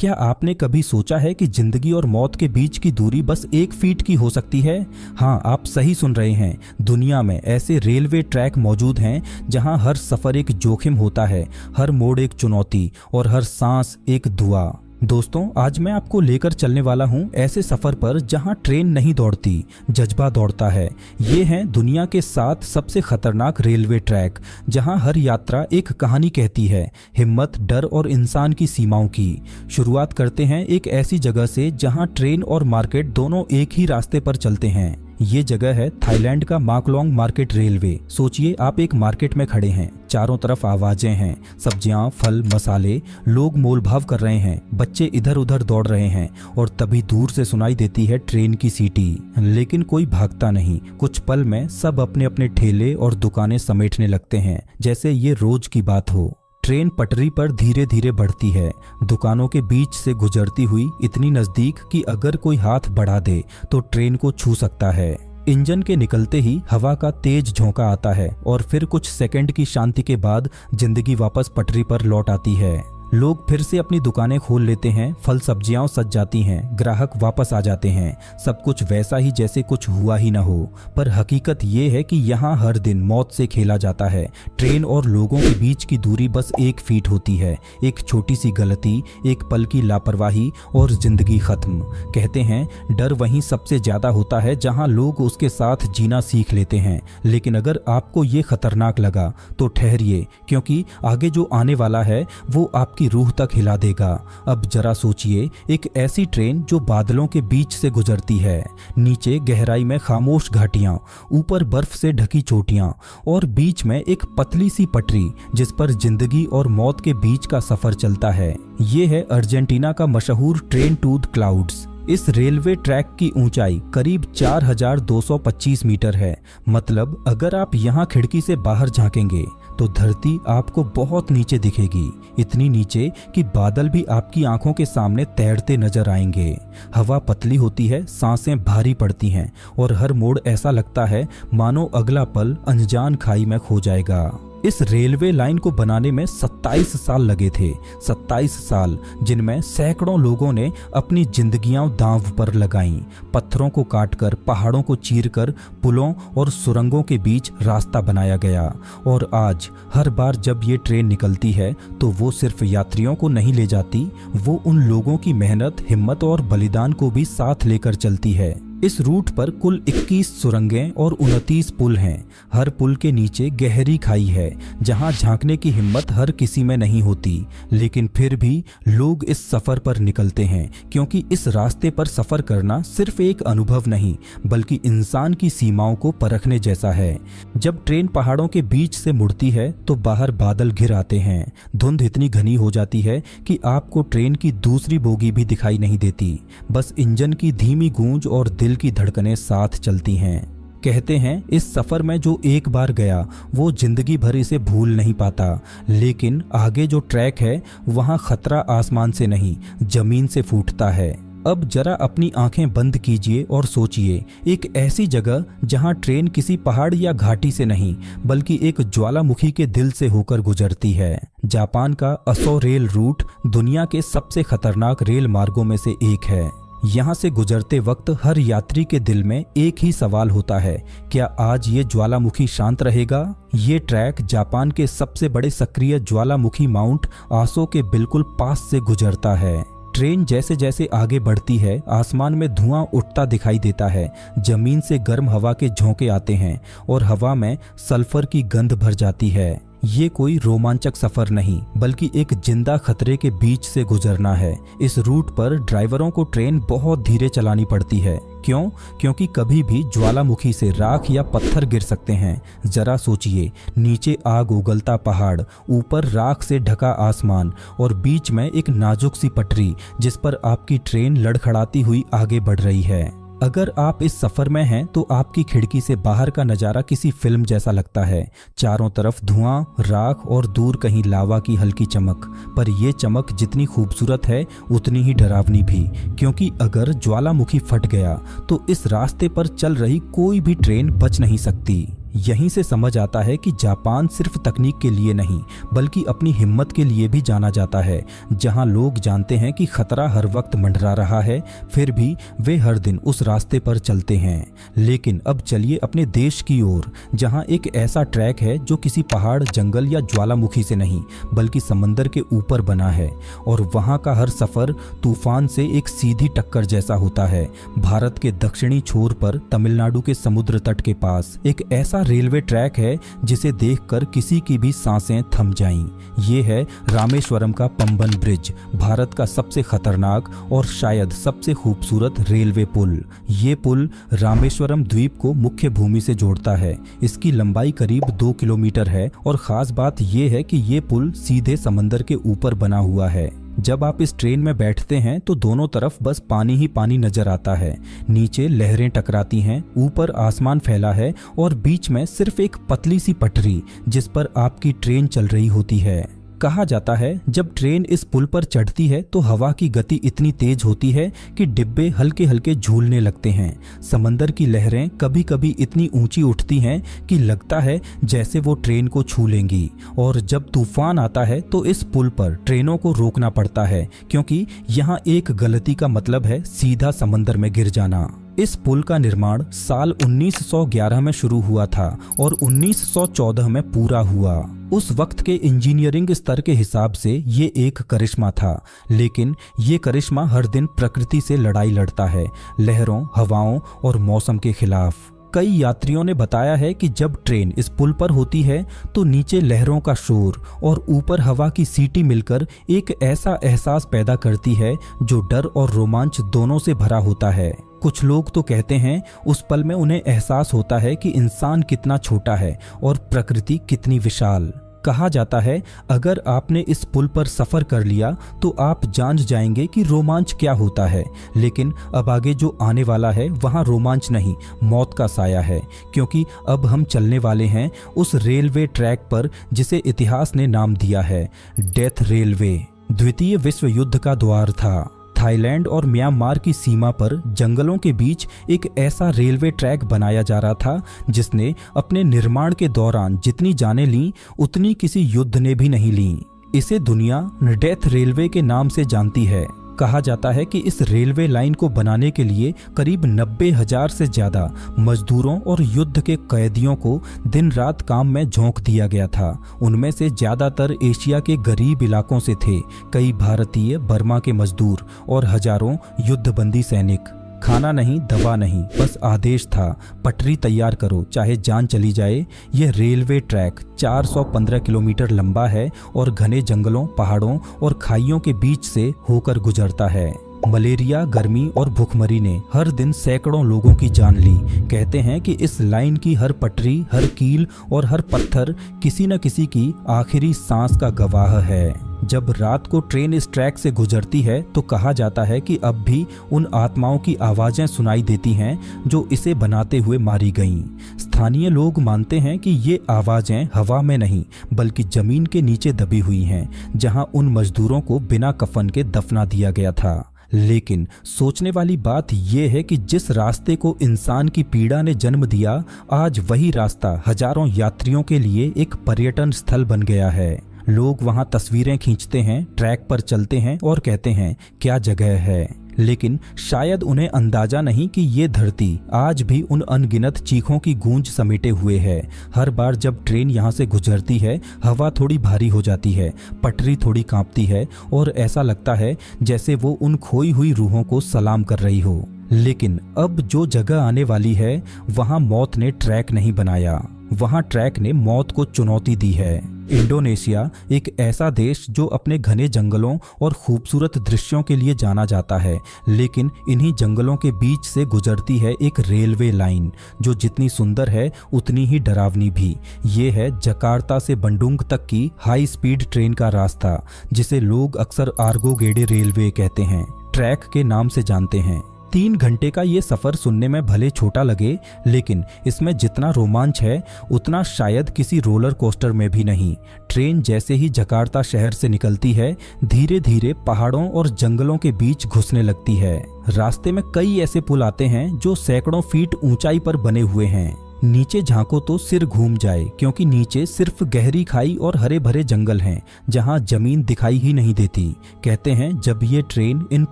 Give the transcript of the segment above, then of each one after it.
क्या आपने कभी सोचा है कि जिंदगी और मौत के बीच की दूरी बस 1 फीट की हो सकती है? हाँ, आप सही सुन रहे हैं। दुनिया में ऐसे रेलवे ट्रैक मौजूद हैं जहां हर सफर एक जोखिम होता है, हर मोड़ एक चुनौती और हर सांस एक दुआ। दोस्तों, आज मैं आपको लेकर चलने वाला हूं ऐसे सफर पर जहां ट्रेन नहीं दौड़ती, जज्बा दौड़ता है। ये हैं दुनिया के 7 सबसे खतरनाक रेलवे ट्रैक, जहां हर यात्रा एक कहानी कहती है, हिम्मत, डर और इंसान की सीमाओं की। शुरुआत करते हैं एक ऐसी जगह से जहां ट्रेन और मार्केट दोनों एक ही रास्ते पर चलते हैं। ये जगह है थाईलैंड का माकलोंग मार्केट रेलवे। सोचिए, आप एक मार्केट में खड़े हैं, चारों तरफ आवाजें हैं, सब्जियां, फल, मसाले, लोग मोलभाव कर रहे हैं, बच्चे इधर उधर दौड़ रहे हैं और तभी दूर से सुनाई देती है ट्रेन की सीटी। लेकिन कोई भागता नहीं। कुछ पल में सब अपने अपने ठेले और दुकानें समेटने लगते हैं, जैसे ये रोज की बात हो। ट्रेन पटरी पर धीरे धीरे बढ़ती है, दुकानों के बीच से गुजरती हुई इतनी नजदीक कि अगर कोई हाथ बढ़ा दे तो ट्रेन को छू सकता है। इंजन के निकलते ही हवा का तेज झोंका आता है और फिर कुछ सेकंड की शांति के बाद जिंदगी वापस पटरी पर लौट आती है। लोग फिर से अपनी दुकानें खोल लेते हैं, फल सब्जियां सज जाती हैं, ग्राहक वापस आ जाते हैं। सब कुछ वैसा ही जैसे कुछ हुआ ही ना हो। पर हकीकत ये है कि यहाँ हर दिन मौत से खेला जाता है। ट्रेन और लोगों के बीच की दूरी बस 1 फीट होती है। एक छोटी सी गलती, एक पल की लापरवाही और जिंदगी खत्म। कहते हैं डर वहीं सबसे ज्यादा होता है जहाँ लोग उसके साथ जीना सीख लेते हैं। लेकिन अगर आपको ये खतरनाक लगा तो ठहरिए, क्योंकि आगे जो आने वाला है वो आपकी रूह तक हिला देगा। अब जरा सोचिए, एक ऐसी ट्रेन जो बादलों के बीच से गुजरती है, नीचे गहराई में खामोश घाटियां, ऊपर बर्फ से ढकी चोटियां और बीच में एक पतली सी पटरी जिस पर जिंदगी और मौत के बीच का सफर चलता है। ये है अर्जेंटीना का मशहूर ट्रेन टू द क्लाउड्स। इस रेलवे ट्रैक की ऊंचाई करीब 4225 मीटर है। मतलब अगर आप यहाँ खिड़की से बाहर झांकेंगे तो धरती आपको बहुत नीचे दिखेगी, इतनी नीचे कि बादल भी आपकी आंखों के सामने तैरते नजर आएंगे। हवा पतली होती है, सांसें भारी पड़ती हैं और हर मोड़ ऐसा लगता है मानो अगला पल अनजान खाई में खो जाएगा। इस रेलवे लाइन को बनाने में 27 साल लगे थे। 27 साल जिनमें सैकड़ों लोगों ने अपनी जिंदगियां दांव पर लगाईं। पत्थरों को काटकर, पहाड़ों को चीरकर पुलों और सुरंगों के बीच रास्ता बनाया गया। और आज हर बार जब ये ट्रेन निकलती है तो वो सिर्फ यात्रियों को नहीं ले जाती, वो उन लोगों की मेहनत, हिम्मत और बलिदान को भी साथ लेकर चलती है। इस रूट पर कुल 21 सुरंगें और 29 पुल हैं। हर पुल के नीचे गहरी खाई है जहां झांकने की हिम्मत हर किसी में नहीं होती। लेकिन फिर भी लोग इस सफर पर निकलते हैं, क्योंकि इस रास्ते पर सफर करना सिर्फ एक अनुभव नहीं बल्कि इंसान की सीमाओं को परखने जैसा है। जब ट्रेन पहाड़ों के बीच से मुड़ती है तो बाहर बादल घिर आते हैं। धुंध इतनी घनी हो जाती है कि आपको ट्रेन की दूसरी बोगी भी दिखाई नहीं देती। बस इंजन की धीमी गूंज और दिल की धड़कनें साथ चलती हैं। कहते हैं इस सफर में जो एक बार गया वो जिंदगी भर इसे भूल नहीं पाता। लेकिन आगे जो ट्रैक है वहां खतरा आसमान से नहीं, जमीन से फूटता है। अब जरा अपनी आंखें बंद कीजिए और सोचिए, एक ऐसी जगह जहां ट्रेन किसी पहाड़ या घाटी से नहीं बल्कि एक ज्वालामुखी के दिल से होकर गुजरती है। जापान का असो रेल रूट दुनिया के सबसे खतरनाक रेल मार्गों में से एक है। यहाँ से गुजरते वक्त हर यात्री के दिल में एक ही सवाल होता है, क्या आज ये ज्वालामुखी शांत रहेगा? ये ट्रैक जापान के सबसे बड़े सक्रिय ज्वालामुखी माउंट आसो के बिल्कुल पास से गुजरता है। ट्रेन जैसे जैसे आगे बढ़ती है, आसमान में धुआं उठता दिखाई देता है, जमीन से गर्म हवा के झोंके आते हैं और हवा में सल्फर की गंध भर जाती है। ये कोई रोमांचक सफर नहीं बल्कि एक जिंदा खतरे के बीच से गुजरना है। इस रूट पर ड्राइवरों को ट्रेन बहुत धीरे चलानी पड़ती है। क्यों? क्योंकि कभी भी ज्वालामुखी से राख या पत्थर गिर सकते हैं। जरा सोचिए, नीचे आग उगलता पहाड़, ऊपर राख से ढका आसमान और बीच में एक नाजुक सी पटरी जिस पर आपकी ट्रेन लड़खड़ाती हुई आगे बढ़ रही है। अगर आप इस सफर में हैं तो आपकी खिड़की से बाहर का नज़ारा किसी फिल्म जैसा लगता है। चारों तरफ धुआं, राख और दूर कहीं लावा की हल्की चमक। पर यह चमक जितनी खूबसूरत है उतनी ही डरावनी भी, क्योंकि अगर ज्वालामुखी फट गया तो इस रास्ते पर चल रही कोई भी ट्रेन बच नहीं सकती। यहीं से समझ आता है कि जापान सिर्फ तकनीक के लिए नहीं बल्कि अपनी हिम्मत के लिए भी जाना जाता है। जहां लोग जानते हैं कि खतरा हर वक्त मंडरा रहा है, फिर भी वे हर दिन उस रास्ते पर चलते हैं। लेकिन अब चलिए अपने देश की ओर, जहां एक ऐसा ट्रैक है जो किसी पहाड़, जंगल या ज्वालामुखी से नहीं बल्कि समंदर के ऊपर बना है, और वहां का हर सफर तूफान से एक सीधी टक्कर जैसा होता है। भारत के दक्षिणी छोर पर तमिलनाडु के समुद्र तट के पास एक ऐसा रेलवे ट्रैक है जिसे देखकर किसी की भी सांसें थम जाएं। ये है रामेश्वरम का पंबन ब्रिज, भारत का सबसे खतरनाक और शायद सबसे खूबसूरत रेलवे पुल। ये पुल रामेश्वरम द्वीप को मुख्य भूमि से जोड़ता है। इसकी लंबाई करीब 2 किलोमीटर है और खास बात यह है कि ये पुल सीधे समंदर के ऊपर बना हुआ है। जब आप इस ट्रेन में बैठते हैं तो दोनों तरफ बस पानी ही पानी नजर आता है। नीचे लहरें टकराती हैं, ऊपर आसमान फैला है और बीच में सिर्फ एक पतली सी पटरी जिस पर आपकी ट्रेन चल रही होती है। कहा जाता है जब ट्रेन इस पुल पर चढ़ती है तो हवा की गति इतनी तेज होती है कि डिब्बे हल्के हल्के झूलने लगते हैं। समंदर की लहरें कभी कभी इतनी ऊंची उठती हैं कि लगता है जैसे वो ट्रेन को छू लेंगी। और जब तूफान आता है तो इस पुल पर ट्रेनों को रोकना पड़ता है, क्योंकि यहाँ एक गलती का मतलब है सीधा समंदर में गिर जाना। इस पुल का निर्माण साल 1911 में शुरू हुआ था और 1914 में पूरा हुआ। उस वक्त के इंजीनियरिंग स्तर के हिसाब से ये एक करिश्मा था, लेकिन ये करिश्मा हर दिन प्रकृति से लड़ाई लड़ता है, लहरों, हवाओं और मौसम के खिलाफ। कई यात्रियों ने बताया है कि जब ट्रेन इस पुल पर होती है तो नीचे लहरों का शोर और ऊपर हवा की सीटी मिलकर एक ऐसा एहसास पैदा करती है जो डर और रोमांच दोनों से भरा होता है। कुछ लोग तो कहते हैं उस पल में उन्हें एहसास होता है कि इंसान कितना छोटा है और प्रकृति कितनी विशाल। कहा जाता है अगर आपने इस पुल पर सफर कर लिया तो आप जान जाएंगे कि रोमांच क्या होता है। लेकिन अब आगे जो आने वाला है वहाँ रोमांच नहीं, मौत का साया है, क्योंकि अब हम चलने वाले हैं उस रेलवे ट्रैक पर जिसे इतिहास ने नाम दिया है डेथ रेलवे। द्वितीय विश्व युद्ध का द्वार था। थाईलैंड और म्यांमार की सीमा पर जंगलों के बीच एक ऐसा रेलवे ट्रैक बनाया जा रहा था जिसने अपने निर्माण के दौरान जितनी जानें लीं उतनी किसी युद्ध ने भी नहीं लीं। इसे दुनिया डेथ रेलवे के नाम से जानती है। कहा जाता है कि इस रेलवे लाइन को बनाने के लिए करीब 90,000 से ज्यादा मजदूरों और युद्ध के कैदियों को दिन रात काम में झोंक दिया गया था। उनमें से ज्यादातर एशिया के गरीब इलाकों से थे, कई भारतीय, बर्मा के मजदूर और हजारों युद्धबंदी सैनिक। खाना नहीं, दवा नहीं, बस आदेश था, पटरी तैयार करो चाहे जान चली जाए। यह रेलवे ट्रैक 415 किलोमीटर लंबा है और घने जंगलों, पहाड़ों और खाइयों के बीच से होकर गुजरता है। मलेरिया, गर्मी और भूखमरी ने हर दिन सैकड़ों लोगों की जान ली। कहते हैं कि इस लाइन की हर पटरी, हर कील और हर पत्थर किसी न किसी की आखिरी सांस का गवाह है। जब रात को ट्रेन इस ट्रैक से गुजरती है तो कहा जाता है कि अब भी उन आत्माओं की आवाजें सुनाई देती हैं जो इसे बनाते हुए मारी गईं। स्थानीय लोग मानते हैं कि ये आवाजें हवा में नहीं बल्कि जमीन के नीचे दबी हुई हैं, जहां उन मजदूरों को बिना कफन के दफना दिया गया था। लेकिन सोचने वाली बात यह है कि जिस रास्ते को इंसान की पीड़ा ने जन्म दिया, आज वही रास्ता हजारों यात्रियों के लिए एक पर्यटन स्थल बन गया है। लोग वहां तस्वीरें खींचते हैं, ट्रैक पर चलते हैं और कहते हैं क्या जगह है। लेकिन शायद उन्हें अंदाजा नहीं कि ये धरती आज भी उन अनगिनत चीखों की गूंज समेटे हुए है। हर बार जब ट्रेन यहाँ से गुजरती है, हवा थोड़ी भारी हो जाती है, पटरी थोड़ी कांपती है और ऐसा लगता है जैसे वो उन खोई हुई रूहों को सलाम कर रही हो। लेकिन अब जो जगह आने वाली है वहाँ मौत ने ट्रैक नहीं बनाया, वहाँ ट्रैक ने मौत को चुनौती दी है। इंडोनेशिया एक ऐसा देश जो अपने घने जंगलों और खूबसूरत दृश्यों के लिए जाना जाता है, लेकिन इन्हीं जंगलों के बीच से गुजरती है एक रेलवे लाइन जो जितनी सुंदर है उतनी ही डरावनी भी। ये है जकार्ता से बंडुंग तक की हाई स्पीड ट्रेन का रास्ता, जिसे लोग अक्सर आर्गो गेडे रेलवे कहते हैं, ट्रैक के नाम से जानते हैं। 3 घंटे का ये सफर सुनने में भले छोटा लगे, लेकिन इसमें जितना रोमांच है उतना शायद किसी रोलर कोस्टर में भी नहीं। ट्रेन जैसे ही जकार्ता शहर से निकलती है, धीरे धीरे पहाड़ों और जंगलों के बीच घुसने लगती है। रास्ते में कई ऐसे पुल आते हैं जो सैकड़ों फीट ऊंचाई पर बने हुए हैं। नीचे झांको तो सिर घूम जाए, क्योंकि नीचे सिर्फ गहरी खाई और हरे भरे जंगल हैं जहां जमीन दिखाई ही नहीं देती। कहते हैं जब ये ट्रेन इन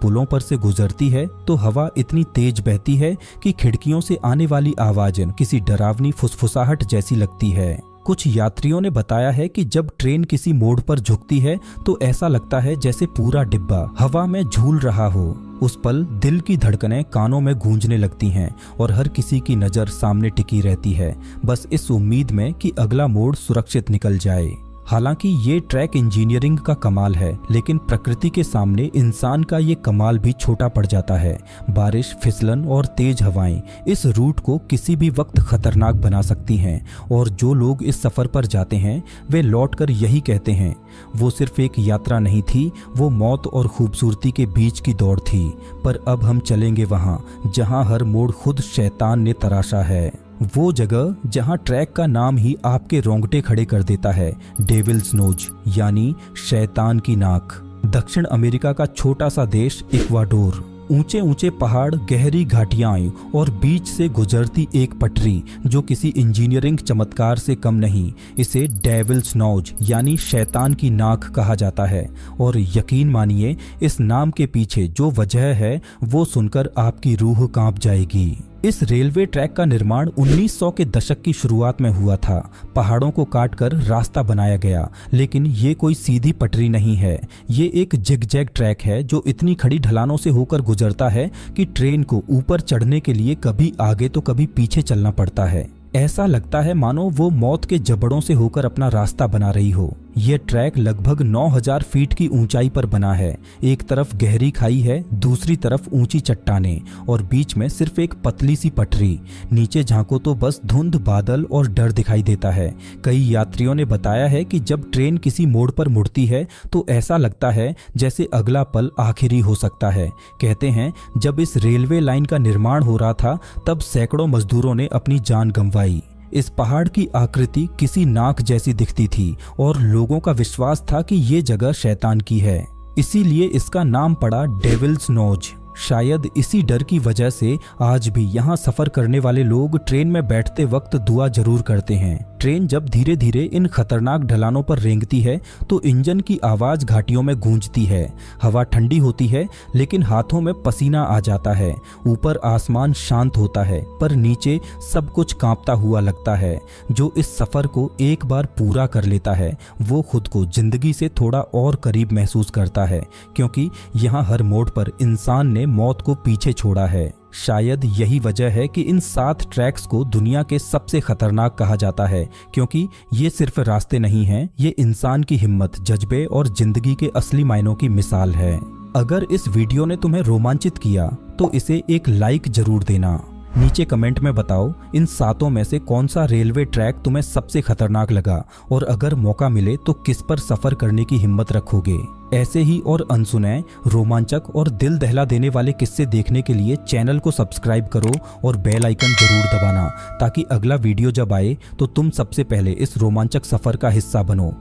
पुलों पर से गुजरती है तो हवा इतनी तेज बहती है कि खिड़कियों से आने वाली आवाजें किसी डरावनी फुसफुसाहट जैसी लगती है। कुछ यात्रियों ने बताया है कि जब ट्रेन किसी मोड़ पर झुकती है तो ऐसा लगता है जैसे पूरा डिब्बा हवा में झूल रहा हो। उस पल दिल की धड़कनें कानों में गूंजने लगती हैं और हर किसी की नज़र सामने टिकी रहती है, बस इस उम्मीद में कि अगला मोड़ सुरक्षित निकल जाए। हालांकि ये ट्रैक इंजीनियरिंग का कमाल है, लेकिन प्रकृति के सामने इंसान का ये कमाल भी छोटा पड़ जाता है। बारिश, फिसलन और तेज हवाएं इस रूट को किसी भी वक्त खतरनाक बना सकती हैं, और जो लोग इस सफ़र पर जाते हैं वे लौटकर यही कहते हैं, वो सिर्फ एक यात्रा नहीं थी, वो मौत और खूबसूरती के बीच की दौड़ थी। पर अब हम चलेंगे वहाँ जहाँ हर मोड़ खुद शैतान ने तराशा है, वो जगह जहां ट्रैक का नाम ही आपके रोंगटे खड़े कर देता है, डेविल्स नोज यानी शैतान की नाक। दक्षिण अमेरिका का छोटा सा देश इक्वाडोर, ऊंचे ऊंचे पहाड़, गहरी घाटियां और बीच से गुजरती एक पटरी जो किसी इंजीनियरिंग चमत्कार से कम नहीं। इसे डेविल्स नोज यानी शैतान की नाक कहा जाता है, और यकीन मानिए इस नाम के पीछे जो वजह है वो सुनकर आपकी रूह कांप जाएगी। इस रेलवे ट्रैक का निर्माण 1900 के दशक की शुरुआत में हुआ था। पहाड़ों को काटकर रास्ता बनाया गया, लेकिन ये कोई सीधी पटरी नहीं है। ये एक जिगजैग ट्रैक है जो इतनी खड़ी ढलानों से होकर गुजरता है कि ट्रेन को ऊपर चढ़ने के लिए कभी आगे तो कभी पीछे चलना पड़ता है। ऐसा लगता है मानो वो मौत के जबड़ों से होकर अपना रास्ता बना रही हो। यह ट्रैक लगभग 9000 फीट की ऊंचाई पर बना है। एक तरफ गहरी खाई है, दूसरी तरफ ऊंची चट्टानें और बीच में सिर्फ एक पतली सी पटरी। नीचे झांको तो बस धुंध, बादल और डर दिखाई देता है। कई यात्रियों ने बताया है कि जब ट्रेन किसी मोड़ पर मुड़ती है तो ऐसा लगता है जैसे अगला पल आखिरी हो सकता है। कहते हैं जब इस रेलवे लाइन का निर्माण हो रहा था तब सैकड़ों मजदूरों ने अपनी जान गंवाई। इस पहाड़ की आकृति किसी नाक जैसी दिखती थी और लोगों का विश्वास था कि ये जगह शैतान की है, इसीलिए इसका नाम पड़ा डेविल्स नोज। शायद इसी डर की वजह से आज भी यहाँ सफर करने वाले लोग ट्रेन में बैठते वक्त दुआ जरूर करते हैं। ट्रेन जब धीरे धीरे इन खतरनाक ढलानों पर रेंगती है तो इंजन की आवाज घाटियों में गूंजती है। हवा ठंडी होती है लेकिन हाथों में पसीना आ जाता है। ऊपर आसमान शांत होता है पर नीचे सब कुछ कांपता हुआ लगता है। जो इस सफर को एक बार पूरा कर लेता है वो खुद को जिंदगी से थोड़ा और करीब महसूस करता है, क्योंकि यहाँ हर मोड़ पर इंसान ने मौत को पीछे छोड़ा है। शायद यही वजह है कि इन 7 ट्रैक्स को दुनिया के सबसे खतरनाक कहा जाता है, क्योंकि ये सिर्फ रास्ते नहीं हैं, ये इंसान की हिम्मत, जज्बे और जिंदगी के असली मायनों की मिसाल है। अगर इस वीडियो ने तुम्हें रोमांचित किया तो इसे एक लाइक जरूर देना। नीचे कमेंट में बताओ इन 7 में से कौन सा रेलवे ट्रैक तुम्हें सबसे खतरनाक लगा, और अगर मौका मिले तो किस पर सफर करने की हिम्मत रखोगे। ऐसे ही और अनसुने, रोमांचक और दिल दहला देने वाले किस्से देखने के लिए चैनल को सब्सक्राइब करो और बेल आइकन जरूर दबाना, ताकि अगला वीडियो जब आए तो तुम सबसे पहले इस रोमांचक सफर का हिस्सा बनो।